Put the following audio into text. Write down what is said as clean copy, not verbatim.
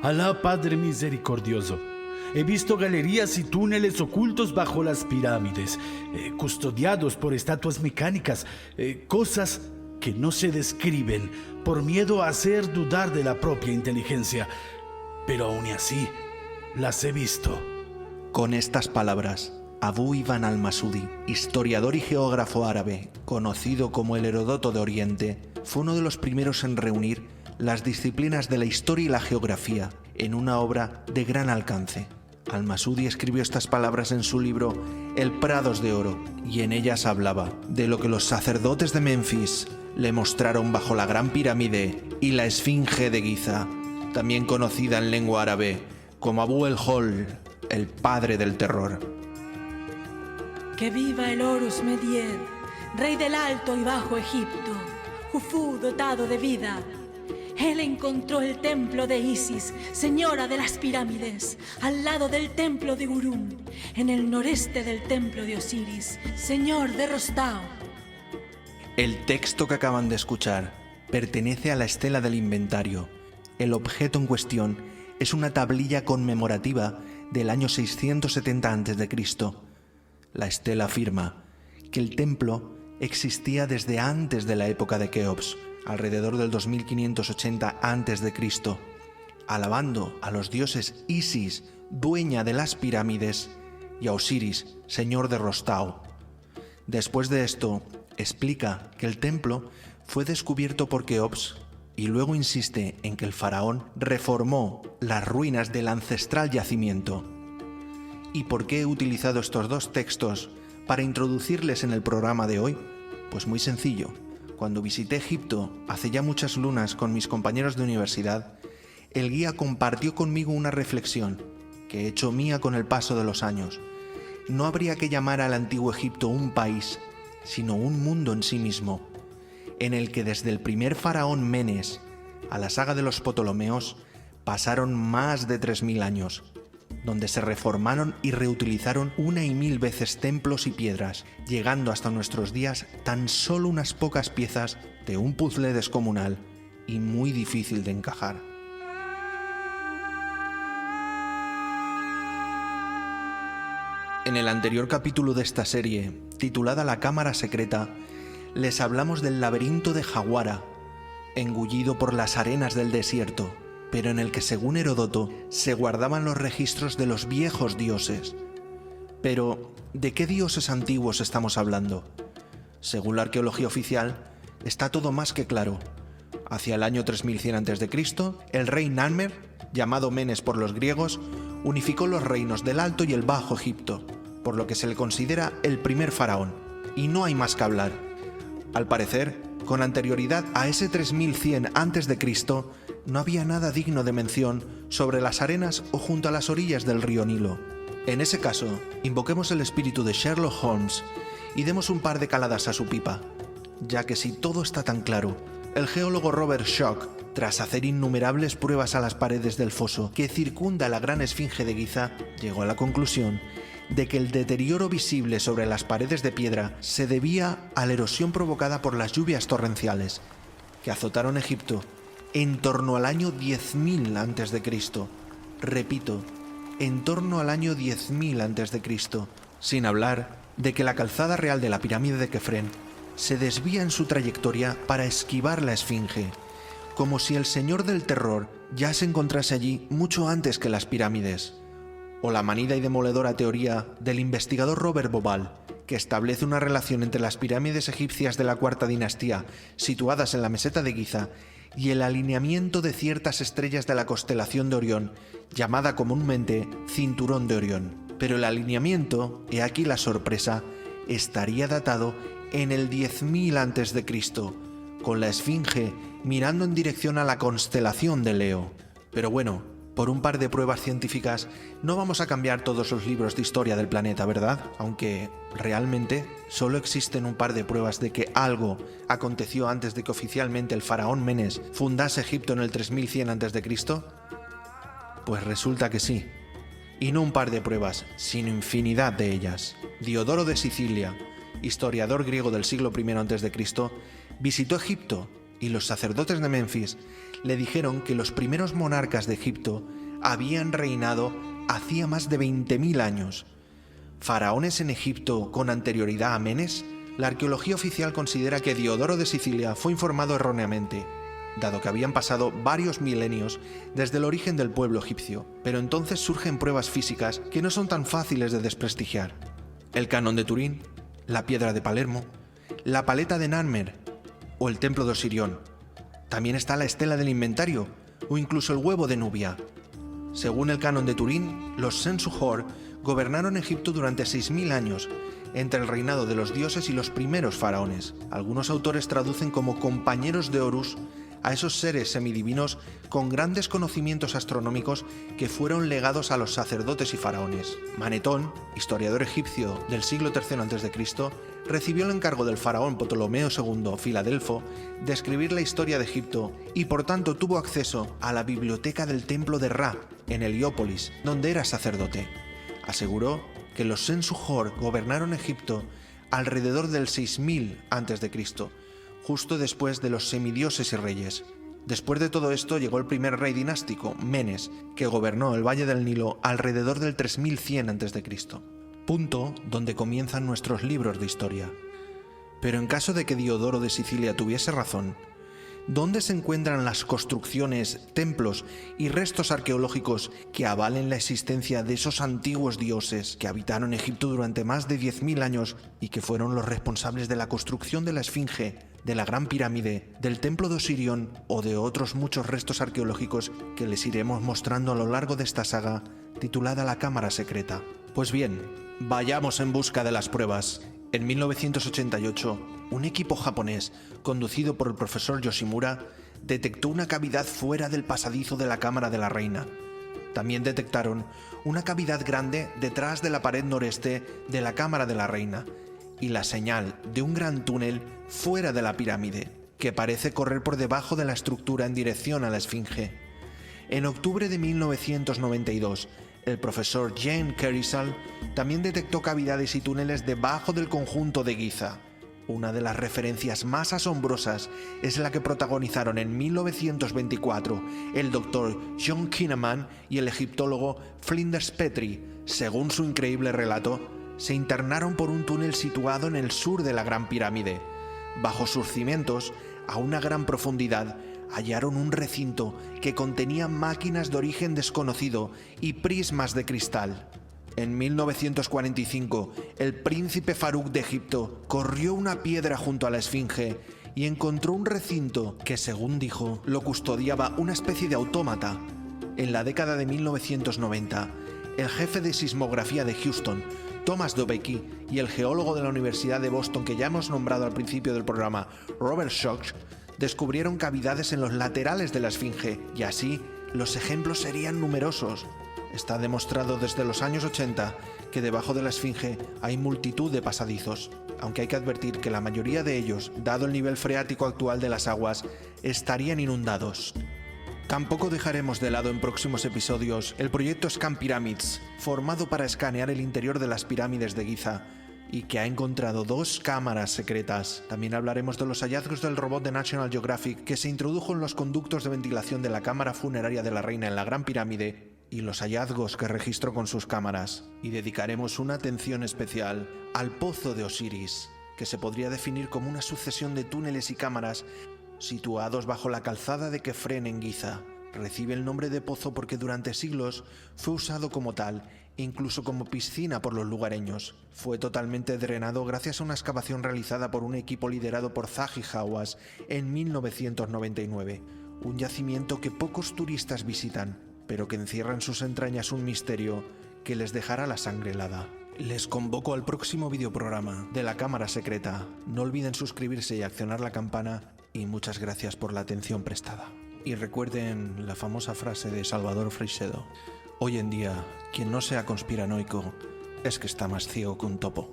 Alá, Padre misericordioso. He visto galerías y túneles ocultos bajo las pirámides, custodiados por estatuas mecánicas, cosas que no se describen por miedo a hacer dudar de la propia inteligencia. Pero aún así, las he visto. Con estas palabras, Abu Ibn al-Masudi, historiador y geógrafo árabe, conocido como el Heródoto de Oriente, fue uno de los primeros en reunir las disciplinas de la historia y la geografía en una obra de gran alcance. Al-Masudi escribió estas palabras en su libro El Prados de Oro, y en ellas hablaba de lo que los sacerdotes de Menfis le mostraron bajo la Gran Pirámide y la Esfinge de Giza, también conocida en lengua árabe como Abu el-Hol, el padre del terror. Que viva el Horus Medied, rey del Alto y Bajo Egipto, Jufu dotado de vida. Él encontró el templo de Isis, señora de las pirámides, al lado del templo de Urum, en el noreste del templo de Osiris, señor de Rostao. El texto que acaban de escuchar pertenece a la estela del inventario. El objeto en cuestión es una tablilla conmemorativa del año 670 a.C. La estela afirma que el templo existía desde antes de la época de Keops, alrededor del 2580 a.C., alabando a los dioses Isis, dueña de las pirámides, y a Osiris, señor de Rostao. Después de esto, explica que el templo fue descubierto por Keops y luego insiste en que el faraón reformó las ruinas del ancestral yacimiento. ¿Y por qué he utilizado estos dos textos para introducirles en el programa de hoy? Pues muy sencillo. Cuando visité Egipto hace ya muchas lunas con mis compañeros de universidad, el guía compartió conmigo una reflexión que he hecho mía con el paso de los años. No habría que llamar al antiguo Egipto un país, sino un mundo en sí mismo, en el que desde el primer faraón Menes a la saga de los Ptolomeos pasaron más de 3000 años, donde se reformaron y reutilizaron 1 y 1000 veces templos y piedras, llegando hasta nuestros días tan solo unas pocas piezas de un puzzle descomunal y muy difícil de encajar. En el anterior capítulo de esta serie, titulada La Cámara Secreta, les hablamos del laberinto de Jawara, engullido por las arenas del desierto, pero en el que, según Heródoto, se guardaban los registros de los viejos dioses. Pero, ¿de qué dioses antiguos estamos hablando? Según la arqueología oficial, está todo más que claro. Hacia el año 3100 a.C., el rey Narmer, llamado Menes por los griegos, unificó los reinos del Alto y el Bajo Egipto, por lo que se le considera el primer faraón, y no hay más que hablar. Al parecer, con anterioridad a ese 3100 a.C., no había nada digno de mención sobre las arenas o junto a las orillas del río Nilo. En ese caso, invoquemos el espíritu de Sherlock Holmes y demos un par de caladas a su pipa, ya que si todo está tan claro, el geólogo Robert Schoch, tras hacer innumerables pruebas a las paredes del foso que circunda la gran esfinge de Giza, llegó a la conclusión de que el deterioro visible sobre las paredes de piedra se debía a la erosión provocada por las lluvias torrenciales que azotaron Egipto en torno al año 10.000 a.C. Repito, en torno al año 10.000 a.C., sin hablar de que la calzada real de la pirámide de Kefren se desvía en su trayectoria para esquivar la esfinge, como si el señor del terror ya se encontrase allí mucho antes que las pirámides. O la manida y demoledora teoría del investigador Robert Bauval, que establece una relación entre las pirámides egipcias de la Cuarta Dinastía, situadas en la meseta de Giza, y el alineamiento de ciertas estrellas de la constelación de Orión, llamada comúnmente Cinturón de Orión. Pero el alineamiento, he aquí la sorpresa, estaría datado en el 10.000 a.C., con la esfinge mirando en dirección a la constelación de Leo. Pero bueno, por un par de pruebas científicas no vamos a cambiar todos los libros de historia del planeta, ¿verdad? Aunque realmente solo existen un par de pruebas de que algo aconteció antes de que oficialmente el faraón Menes fundase Egipto en el 3100 a.C. Pues resulta que sí. Y no un par de pruebas, sino infinidad de ellas. Diodoro de Sicilia, historiador griego del siglo I a.C., visitó Egipto y los sacerdotes de Menfis le dijeron que los primeros monarcas de Egipto habían reinado hacía más de 20.000 años. ¿Faraones en Egipto con anterioridad a Menes? La arqueología oficial considera que Diodoro de Sicilia fue informado erróneamente, dado que habían pasado varios milenios desde el origen del pueblo egipcio, pero entonces surgen pruebas físicas que no son tan fáciles de desprestigiar. El canon de Turín, la piedra de Palermo, la paleta de Narmer o el templo de Osirión. También está la estela del inventario o incluso el huevo de Nubia. Según el canon de Turín, los Sensu-Hor gobernaron Egipto durante 6.000 años, entre el reinado de los dioses y los primeros faraones. Algunos autores traducen como compañeros de Horus a esos seres semidivinos con grandes conocimientos astronómicos que fueron legados a los sacerdotes y faraones. Manetón, historiador egipcio del siglo III a.C., recibió el encargo del faraón Ptolomeo II Filadelfo de escribir la historia de Egipto y por tanto tuvo acceso a la biblioteca del templo de Ra, en Heliópolis, donde era sacerdote. Aseguró que los Sensu-Hor gobernaron Egipto alrededor del 6000 a.C., justo después de los semidioses y reyes. Después de todo esto llegó el primer rey dinástico, Menes, que gobernó el Valle del Nilo alrededor del 3100 a.C., punto donde comienzan nuestros libros de historia. Pero en caso de que Diodoro de Sicilia tuviese razón, ¿dónde se encuentran las construcciones, templos y restos arqueológicos que avalen la existencia de esos antiguos dioses que habitaron Egipto durante más de 10.000 años y que fueron los responsables de la construcción de la Esfinge, de la Gran Pirámide, del Templo de Osirión o de otros muchos restos arqueológicos que les iremos mostrando a lo largo de esta saga titulada La Cámara Secreta? Pues bien, vayamos en busca de las pruebas. En 1988, un equipo japonés, conducido por el profesor Yoshimura, detectó una cavidad fuera del pasadizo de la Cámara de la Reina. También detectaron una cavidad grande detrás de la pared noreste de la Cámara de la Reina y la señal de un gran túnel fuera de la pirámide, que parece correr por debajo de la estructura en dirección a la Esfinge. En octubre de 1992, el profesor Jane Kerisal también detectó cavidades y túneles debajo del conjunto de Giza. Una de las referencias más asombrosas es la que protagonizaron en 1924 el doctor John Kinnaman y el egiptólogo Flinders Petrie. Según su increíble relato, se internaron por un túnel situado en el sur de la Gran Pirámide. Bajo sus cimientos, a una gran profundidad, hallaron un recinto que contenía máquinas de origen desconocido y prismas de cristal. En 1945, el príncipe Farouk de Egipto corrió una piedra junto a la Esfinge y encontró un recinto que, según dijo, lo custodiaba una especie de autómata. En la década de 1990, el jefe de sismografía de Houston, Thomas Dobecki, y el geólogo de la Universidad de Boston que ya hemos nombrado al principio del programa, Robert Schoch, descubrieron cavidades en los laterales de la Esfinge, y así los ejemplos serían numerosos. Está demostrado desde los años 80 que debajo de la Esfinge hay multitud de pasadizos, aunque hay que advertir que la mayoría de ellos, dado el nivel freático actual de las aguas, estarían inundados. Tampoco dejaremos de lado en próximos episodios el proyecto Scan Pyramids, formado para escanear el interior de las pirámides de Giza, y que ha encontrado 2 cámaras secretas. También hablaremos de los hallazgos del robot de National Geographic que se introdujo en los conductos de ventilación de la cámara funeraria de la reina en la Gran Pirámide y los hallazgos que registró con sus cámaras. Y dedicaremos una atención especial al Pozo de Osiris, que se podría definir como una sucesión de túneles y cámaras situados bajo la calzada de Kefren en Giza. Recibe el nombre de pozo porque durante siglos fue usado como tal, incluso como piscina por los lugareños. Fue totalmente drenado gracias a una excavación realizada por un equipo liderado por Zahi Hawass en 1999. Un yacimiento que pocos turistas visitan, pero que encierra en sus entrañas un misterio que les dejará la sangre helada. Les convoco al próximo videoprograma de La Cámara Secreta. No olviden suscribirse y accionar la campana, y muchas gracias por la atención prestada. Y recuerden la famosa frase de Salvador Freixedo: hoy en día, quien no sea conspiranoico es que está más ciego que un topo.